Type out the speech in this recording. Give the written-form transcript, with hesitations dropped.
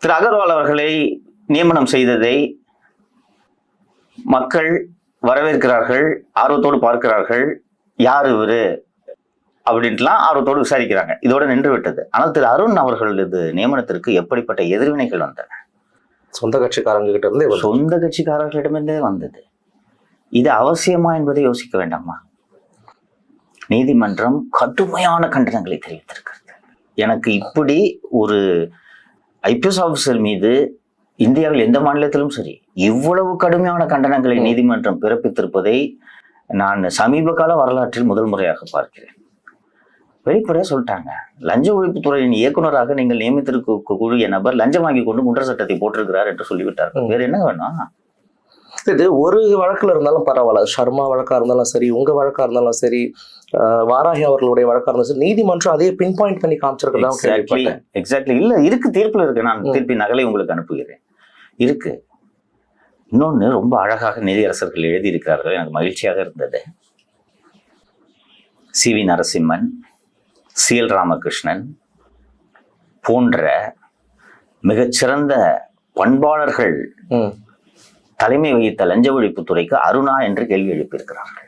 திரு அகர்வால் அவர்களை நியமனம் செய்ததை மக்கள் வரவேற்கிறார்கள், ஆர்வத்தோடு பார்க்கிறார்கள். யார் இவரு அப்படின்ட்டுலாம் ஆர்வத்தோடு விசாரிக்கிறாங்க. இதோட நின்று விட்டது. ஆனால் திரு அருண் அவர்களது நியமனத்திற்கு எப்படிப்பட்ட எதிர்வினைகள் வந்தன? சொந்த கட்சிக்காரர்களிடமிருந்தே வந்தது. இது அவசியமா என்பதை யோசிக்க வேண்டாமா? நீதிமன்றம் கடுமையான கண்டனங்களை தெரிவித்திருக்கிறது. எனக்கு இப்படி ஒரு ஐபிஎஸ் ஆபீசர் மீது இந்தியாவில் எந்த மாநிலத்திலும் சரி இவ்வளவு கடுமையான கண்டனங்களை நீதிமன்றம் பிறப்பித்திருப்பதை நான் சமீப கால வரலாற்றில் முதல் முறையாக பார்க்கிறேன். வெளிப்படையா சொல்லிட்டாங்க, லஞ்ச ஒழிப்புத்துறையின் இயக்குநராக நீங்கள் நியமித்திருக்கக்கூடிய நபர் லஞ்சம் வாங்கி கொண்டு குற்ற சட்டத்தை போட்டிருக்கிறார் என்று சொல்லிவிட்டார். வேற என்ன வேணும்? இது ஒரு வழக்குல இருந்தாலும் பரவாயில்ல, சர்மா வழக்கா இருந்தாலும் சரி, உங்க வழக்கா இருந்தாலும் சரி, வாராகி அவர்களுடைய வழக்கா இருந்தாலும் சரி, நீதிமன்றம் அதே பின் பாயிண்ட் பண்ணி காமிச்சிருக்கா? எக்ஸாக்ட்லி இல்ல, இருக்கு, தீர்ப்புல இருக்கு. நான் தீர்ப்பின் நகலை உங்களுக்கு அனுப்புகிறேன். இருக்கு. இன்னொன்னு ரொம்ப அழகாக நீதியரசர்கள் எழுதியிருக்கிறார்கள், எனக்கு மகிழ்ச்சியாக இருந்தது. சி.வி. நரசிம்மன், சி.எல். ராமகிருஷ்ணன் போன்ற மிகச்சிறந்த பண்பாளர்கள் தலைமை வகித்த லஞ்ச ஒழிப்புத்துறைக்கு அருணா என்று கேள்வி எழுப்பியிருக்கிறார்கள்.